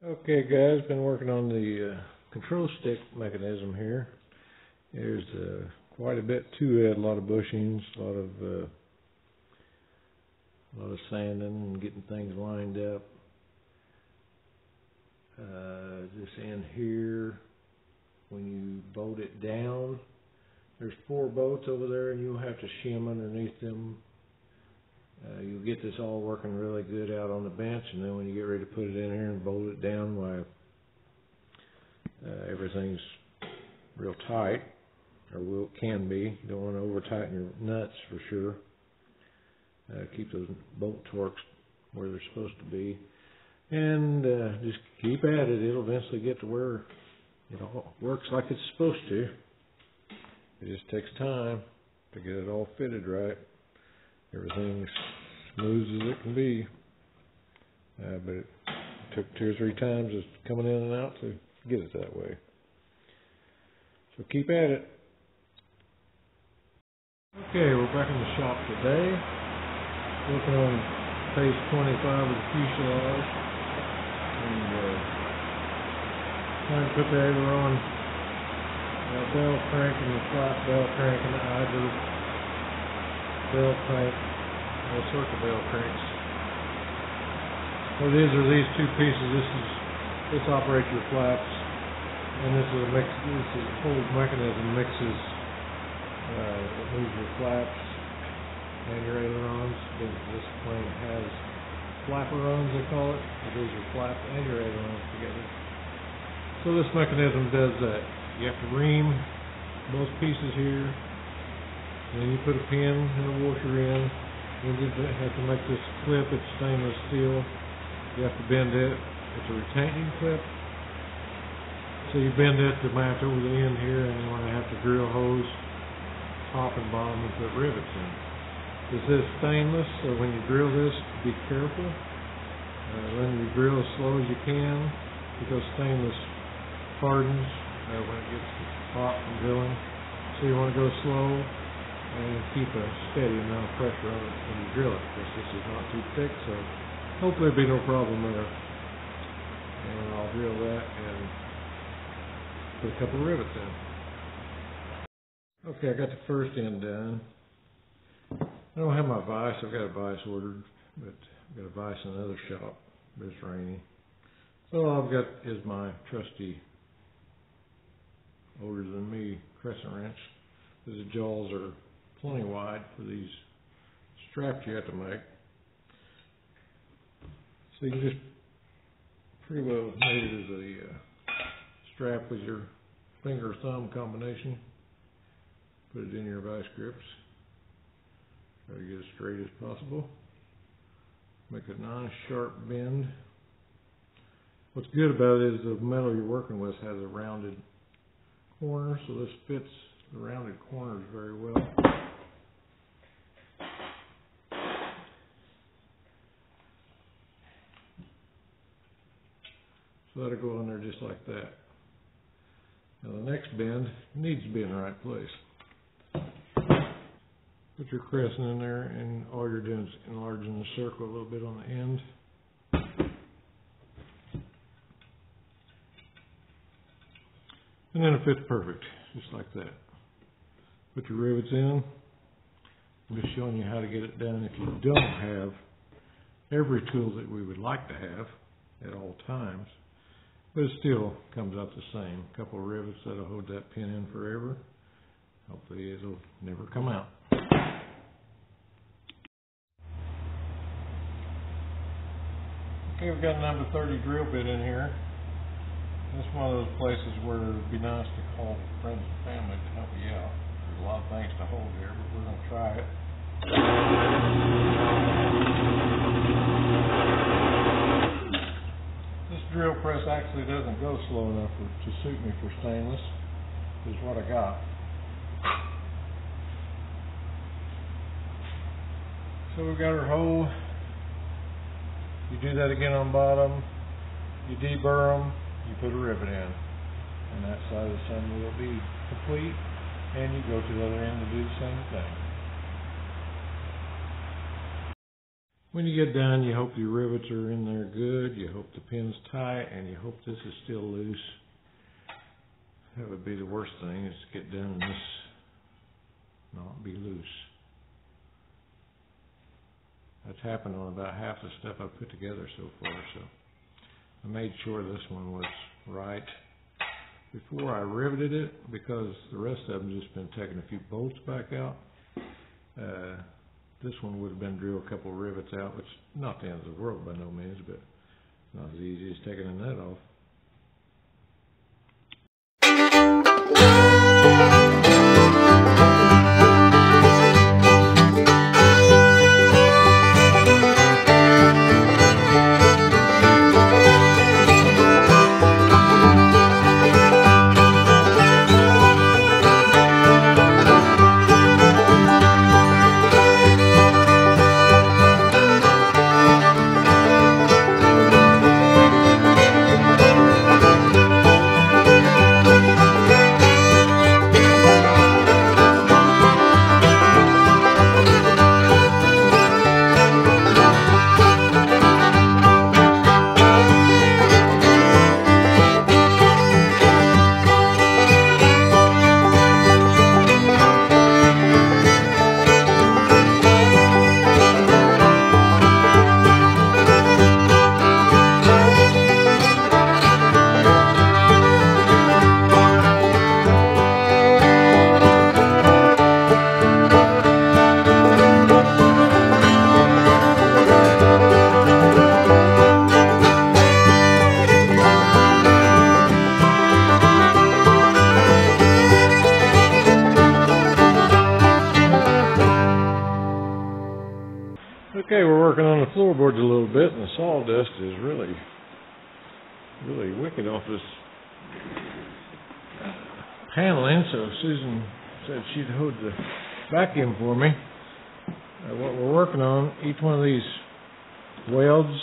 Okay guys, been working on the control stick mechanism here. There's quite a bit to it, a lot of bushings, a lot of sanding and getting things lined up. This end here, when you bolt it down, there's 4 bolts over there and you'll have to shim underneath them. You'll get this all working really good out on the bench, and then when you get ready to put it in here and bolt it down, why everything's real tight, or can be. You don't want to over tighten your nuts for sure. Keep those bolt torques where they're supposed to be, and just keep at it. It'll eventually get to where it all works like it's supposed to. It just takes time to get it all fitted right. Everything's smooth as it can be, but it took 2 or 3 times of coming in and out to get it that way. So keep at it. Okay, we're back in the shop today, working on phase 25 of the fuselage, and trying to put the aileron bell crank and the flap bell crank and the idler bell crank, all sorts of bell cranks. What it is are these 2 pieces. This operates your flaps, and this is a whole mechanism mixes. It moves your flaps and your ailerons. This plane has flapperons, they call it. It moves your flaps and your ailerons together. So this mechanism does that. You have to ream both pieces here. And then you put a pin and a washer in. You have to make this clip. It's stainless steel. You have to bend it. It's a retaining clip. So you bend it to match over the end here, and you want to have to drill holes top and bottom and put rivets in. This is stainless, so when you drill this, be careful. When you drill as slow as you can, because stainless hardens when it gets hot from drilling. So you want to go slow and keep a steady amount of pressure on it when you drill it, because this is not too thick, so hopefully there'll be no problem there. And I'll drill that and put a couple of rivets in. Okay, I got the first end done. I don't have my vise. I've got a vise ordered, but I've got a vise in another shop, but it's rainy. So all I've got is my trusty older than me crescent wrench. The jaws are plenty wide for these straps you have to make. So you can just pretty well make it as a strap with your finger-thumb combination. Put it in your vice grips. Try to get as straight as possible. Make a nice sharp bend. What's good about it is the metal you're working with has a rounded corner, so this fits the rounded corners very well. So that'll go in there just like that. Now the next bend needs to be in the right place. Put your crescent in there, and all you're doing is enlarging the circle a little bit on the end. And then it fits perfect, just like that. Put your rivets in. I'm just showing you how to get it done if you don't have every tool that we would like to have at all times. But it still comes out the same. A couple of rivets that'll hold that pin in forever. Hopefully it'll never come out. Okay, we've got a number 30 drill bit in here. This is one of those places where it would be nice to call friends and family to help you out. There's a lot of things to hold here, but we're going to try it. This drill press actually doesn't go slow enough to suit me for stainless. This is what I got. So we've got our hole. You do that again on bottom. You deburr them. You put a rivet in, and that side of the sun will be complete, and you go to the other end and do the same thing. When you get done, you hope your rivets are in there good, you hope the pin's tight, and you hope this is still loose. That would be the worst thing, is to get done and this not be loose. That's happened on about half the stuff I've put together so far, so I made sure this one was right before I riveted it, because the rest of them just been taking a few bolts back out. This one would have been drilled a couple of rivets out, which not the end of the world by no means, but not as easy as taking a nut off. Okay, we're working on the floorboards a little bit, and the sawdust is really wicked off this paneling, so Susan said she'd hold the vacuum for me. What we're working on, each one of these welds,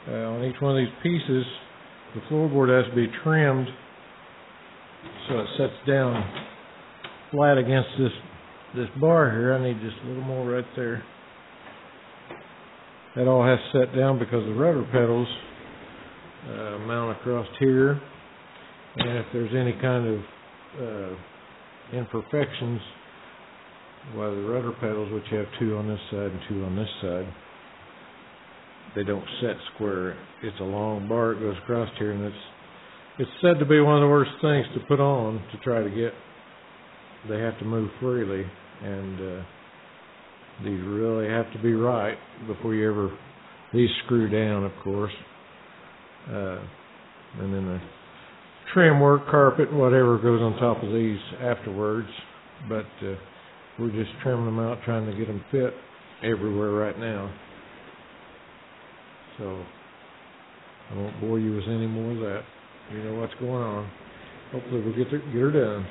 on each one of these pieces, the floorboard has to be trimmed so it sets down flat against this bar here. I need just a little more right there. That all has to set down because the rudder pedals mount across here, and if there's any kind of imperfections, well, the rudder pedals, which have two on this side and two on this side, they don't set square. It's a long bar that goes across here, and it's said to be one of the worst things to put on to try to get. They have to move freely, and these really have to be right before you ever, these screw down, of course. And then the trim work, carpet, whatever goes on top of these afterwards. But we're just trimming them out, trying to get them fit everywhere right now. So I won't bore you with any more of that. You know what's going on. Hopefully we'll get her done.